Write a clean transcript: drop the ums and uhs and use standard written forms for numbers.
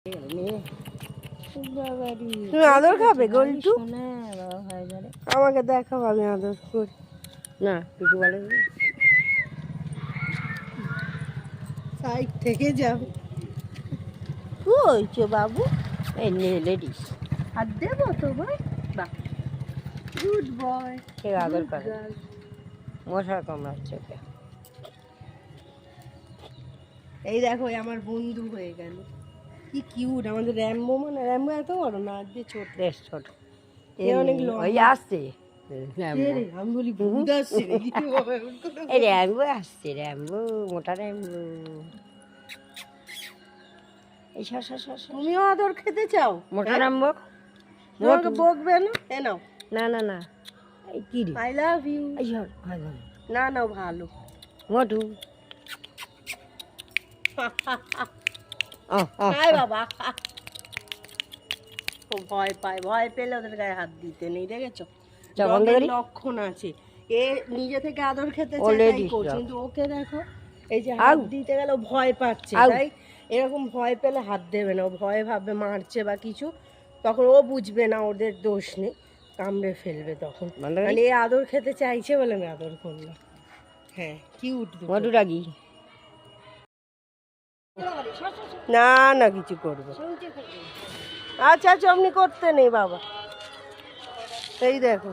তুমি আদর খাবে গোলটু? আমাকে দেখাবো, আমি আদর করি না। কিছু বলে সাইড থেকে যাও। হয়েছে বাবু, এই লেডিস আর দেবো তো ভাই। বাহ, গুড বয়। কে আদর করে? মশা কামড়াচ্ছে ওকে। এই দেখো আমার বন্ধু হয়ে গেল, কি কিউট। আমাদের র্যাম্বো, মানে র্যাম্বো এত বড় না, আর দিয়ে ছোট, বেশ ছোট। এ অনেক লম্বা আসছে। আমি বলি ভূত আসছে নাকি? এই র্যাম্বো আসছে, র্যাম্বো, মোটা র্যাম্বো। এই তুমিও আদর খেতে চাও? মোটা র্যাম্বো তোমাকে বকবে না? এ নাও। না না না, এই কি রে, আই লাভ ইউ। এই সর, ভালো না, না ভালো মোটু। হাই বাবা। ও ভয় পায়, ভয় পেলে ওদের গায়ে হাত দিতে নেই, দেখেছো? লক্ষণ আছে। এ নিজে থেকে আদর খেতে চায়, কিন্তু ওকে দেখো, এই যে হাত দিতে গেলে ভয় পাচ্ছে, তাই এরকম ভয় পেলে হাত দেবে না। ও ভয় ভাববে মারছে বা কিছু, তখন ও বুঝবে না ওদের দোষ নেই, কামড়ে ফেলবে তখন। মানে এ আদর খেতে চাইছে বলে আমি আদর করলাম। হ্যাঁ, কিউট মটুরাগি। না না, কিছু করবে। আচ্ছা আচ্ছা, অমনি করতে নেই বাবা। এই দেখো।